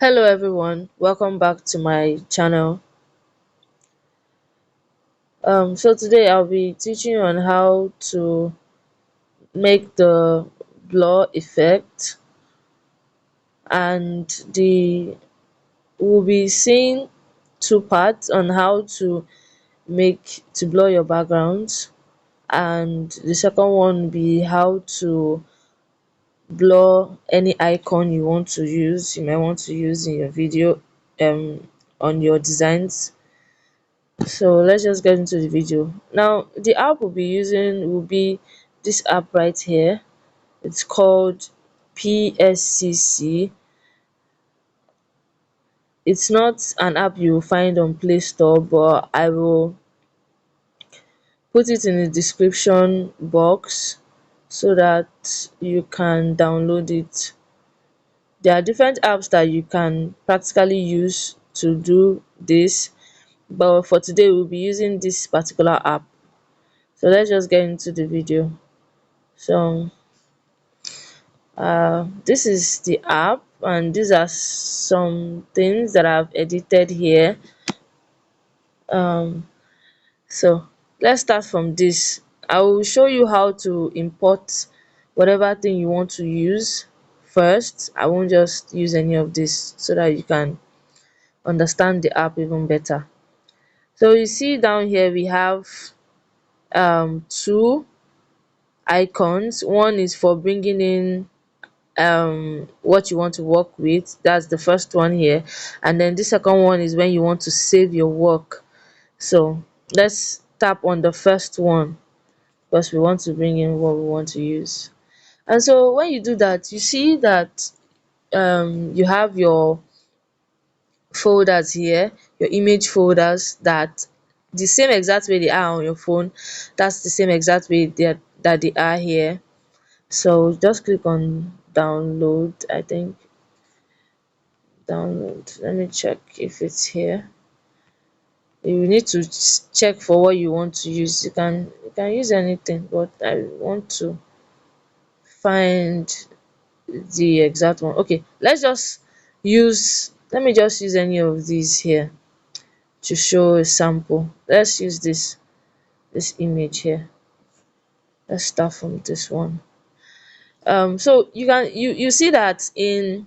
Hello everyone, welcome back to my channel. So today I'll be teaching you on how to make the blur effect, and the we'll be seeing two parts on how to make to blur your backgrounds, and the second one will be how to blur any icon you want to use, you might want to use in your video on your designs. So let's just get into the video. Now the app we'll be using will be this app right here. It's called PSCC. It's not an app you will find on Play Store, but I will put it in the description box so that you can download it. There are different apps that you can practically use to do this, but for today we'll be using this particular app. So let's just get into the video. So this is the app, and these are some things that I've edited here. So let's start from this. I will show you how to import whatever thing you want to use first. I won't just use any of this so that you can understand the app even better. So you see down here we have two icons. One is for bringing in what you want to work with, that's the first one here, and then the second one is when you want to save your work. So let's tap on the first one because we want to bring in what we want to use. And so when you do that, you see that you have your folders here, your image folders, that the same exact way they are on your phone, that's the same exact way that they are here. So just click on download. I think download, let me check if it's here. You need to check for what you want to use. You can use anything, but I want to find the exact one. Okay, let me just use any of these here to show a sample. Let's use this image here. Let's start from this one. So you see that in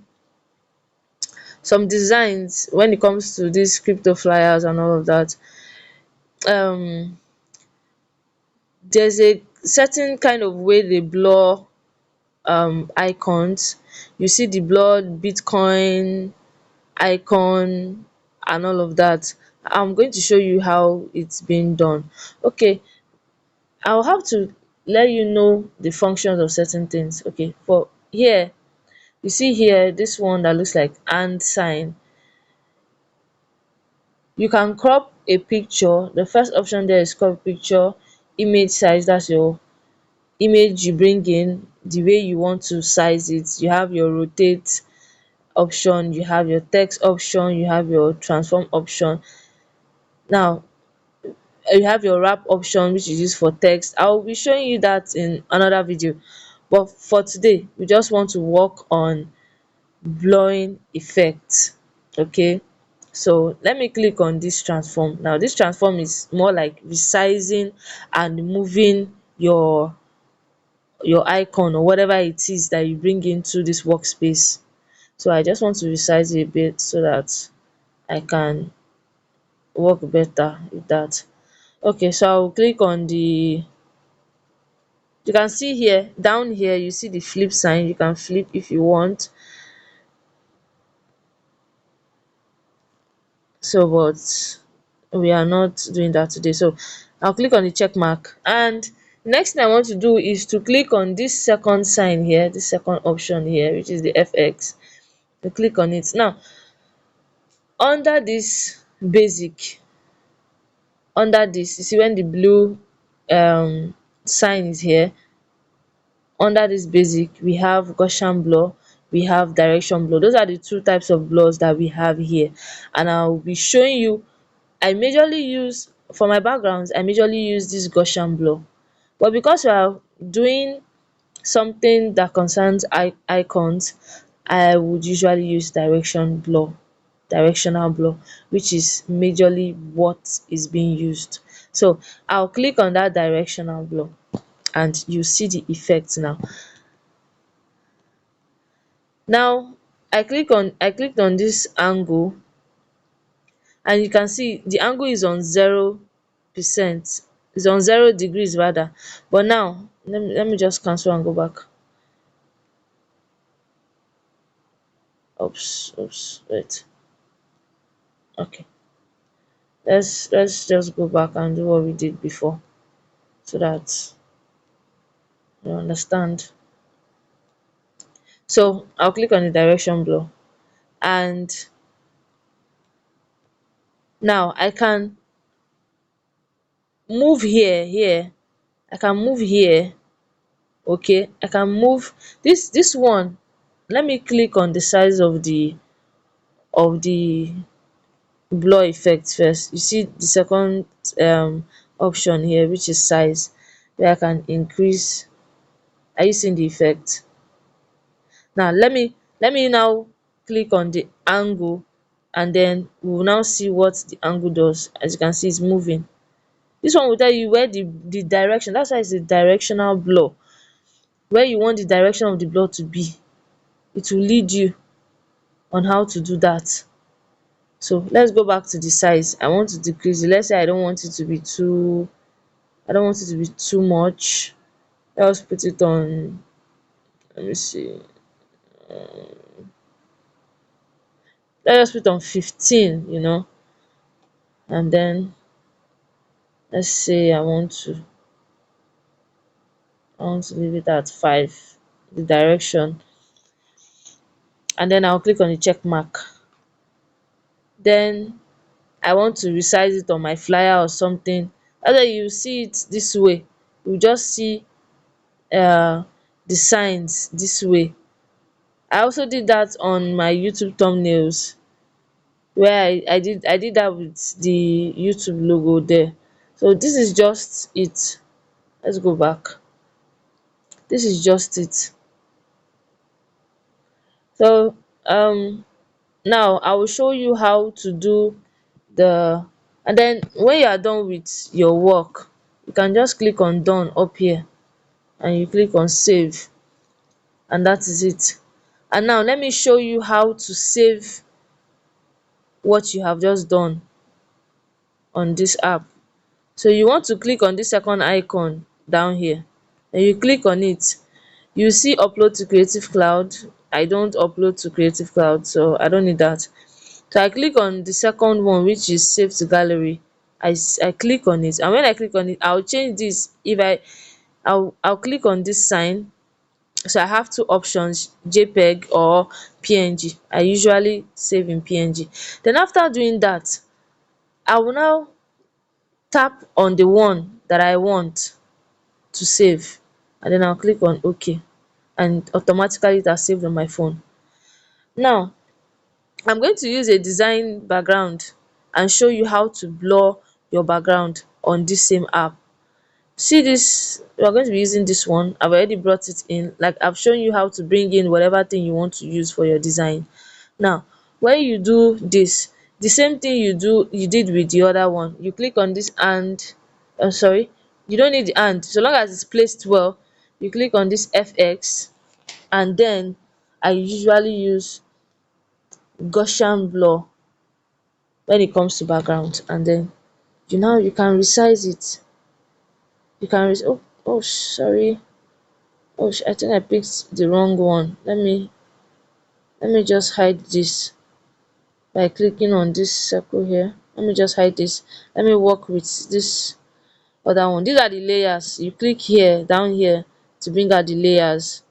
some designs, when it comes to these crypto flyers and all of that, um there's a certain kind of way they blur icons. You see the blurred Bitcoin icon and all of that. I'm going to show you how it's being done. Okay, I'll have to let you know the functions of certain things. Okay, for here, you see here this one that looks like and sign. You can crop a picture. The first option there is crop picture, image size, that's your image you bring in, the way you want to size it. You have your rotate option, you have your text option, you have your transform option. Now you have your wrap option, which is used for text. I will be showing you that in another video, but for today we just want to work on blurring effect. Okay, so let me click on this transform. Now this transform is more like resizing and moving your icon or whatever it is that you bring into this workspace. So I just want to resize it a bit so that I can work better with that. Okay, so I'll click on the, you can see here, down here you see the flip sign. You can flip if you want. So but we are not doing that today. So I'll click on the check mark, and next thing I want to do is to click on this second sign here, this second option here, which is the FX. To click on it. Now under this basic, under this, you see when the blue sign is here, under this basic we have Gaussian blur, we have direction blur. Those are the two types of blurs that we have here, and I'll be showing you. I majorly use, for my backgrounds, I majorly use this Gaussian blur, but because we are doing something that concerns icons, I would usually use directional blur, which is majorly what is being used. So I'll click on that directional blur and you see the effect now. Now I clicked on this angle, and you can see the angle is on 0%, is on 0 degrees rather. But now let me just cancel and go back. Oops, wait. Okay, let's just go back and do what we did before, so that you understand. So I'll click on the direction blur, and now I can move here. I can move here. Okay, I can move this one. Let me click on the size of the blur effect first. You see the second option here, which is size, where I can increase. Are you seeing the effect? Now let me now click on the angle, and then we will now see what the angle does. As you can see, it's moving. This one will tell you where the direction, that's why it's a directional blur, where you want the direction of the blur to be. It will lead you on how to do that. So let's go back to the size. I want to decrease it. Let's say I don't want it to be too much. Let's put it on, let me see, let's put it on 15, and then let's say I want to leave it at 5, the direction, and then I'll click on the check mark. Then I want to resize it on my flyer or something. That's why you see it this way. You just see the signs this way. I also did that on my YouTube thumbnails, where I did that with the YouTube logo there. So this is just it. Let's go back. This is just it. So now I will show you how to do the, and then when you are done with your work, you can just click on done up here, and you click on save, and that is it. And now let me show you how to save what you have just done on this app. So you want to click on this second icon down here, and you click on it. You see upload to Creative Cloud. I don't upload to Creative Cloud, so I don't need that. So I click on the second one, which is save to gallery. I click on it, and when I click on it, I'll change this. If I'll click on this sign. So I have two options, JPEG or PNG. I usually save in PNG. Then after doing that, I will now tap on the one that I want to save, and then I'll click on OK, and automatically it has saved on my phone. Now I'm going to use a design background and show you how to blur your background on this same app. See this, we are going to be using this one. I've already brought it in, like I've shown you how to bring in whatever thing you want to use for your design. Now when you do this, the same thing you did with the other one, you click on this and sorry, you don't need the and, so long as it's placed well. You click on this FX, and then I usually use Gaussian blur when it comes to background, and then you can resize it. You can sorry. I think I picked the wrong one. Let me just hide this by clicking on this circle here. Let me just hide this. Let me work with this other one. These are the layers. You click here, down here, to bring out the layers.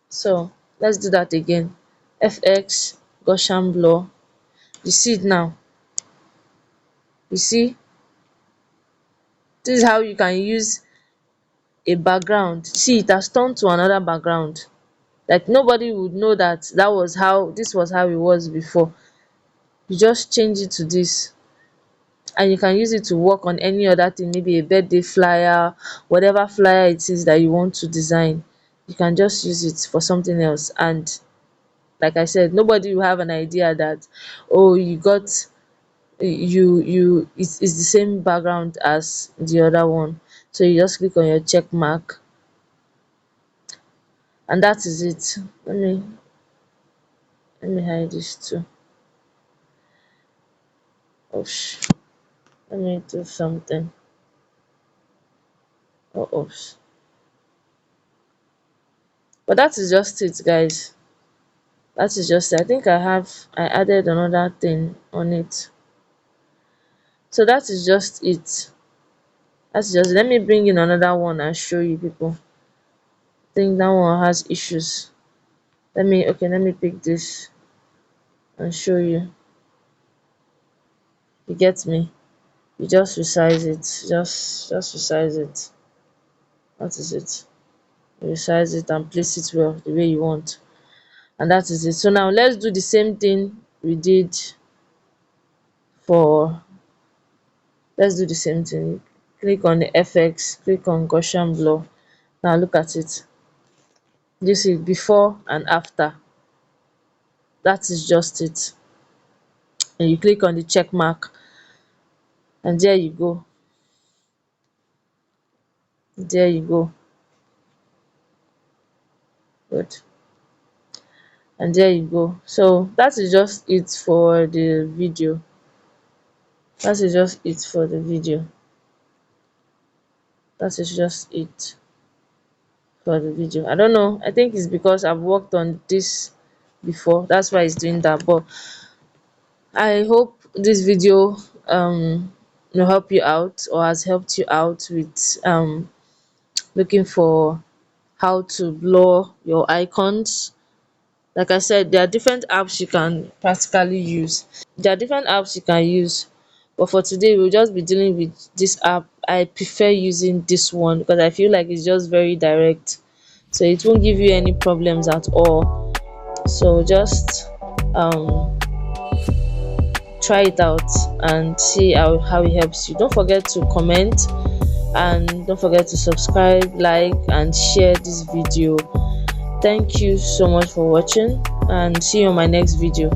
So let's do that again. FX, Gaussian blur. You see it now. You see, this is how you can use a background. See, it has turned to another background. Like nobody would know that this was how it was before. You just change it to this, and you can use it to work on any other thing, maybe a birthday flyer, whatever flyer it is that you want to design. You can just use it for something else, and Like I said, nobody will have an idea that, oh, you got, it's the same background as the other one. So you just click on your check mark, and that is it. Let me hide this too. Oh let me do something. Oops. But that is just it, guys. That is just it. I think I added another thing on it. So that is just it. That's just, let me bring in another one and show you people. I think that one has issues. Let me pick this and show you. You get me? You just resize it. Just resize it. That is it. You resize it and place it well the way you want. And that is it. So now let's do the same thing we did for, let's do the same thing. Click on the FX, click on Gaussian blur. Now look at it. You see before and after. That is just it. And you click on the check mark, and there you go. There you go. Good. And there you go. So that is just it for the video. That is just it for the video. That is just it for the video. I don't know. I think it's because I've worked on this before. That's why it's doing that. But I hope this video will help you out, or has helped you out with looking for how to blur your icons. Like I said, there are different apps you can practically use. There are different apps you can use, but for today we'll just be dealing with this app. I prefer using this one because I feel like it's just very direct, so it won't give you any problems at all. So just um try it out and see how it helps you. Don't forget to comment, and don't forget to subscribe, like and share this video. Thank you so much for watching, and see you on my next video.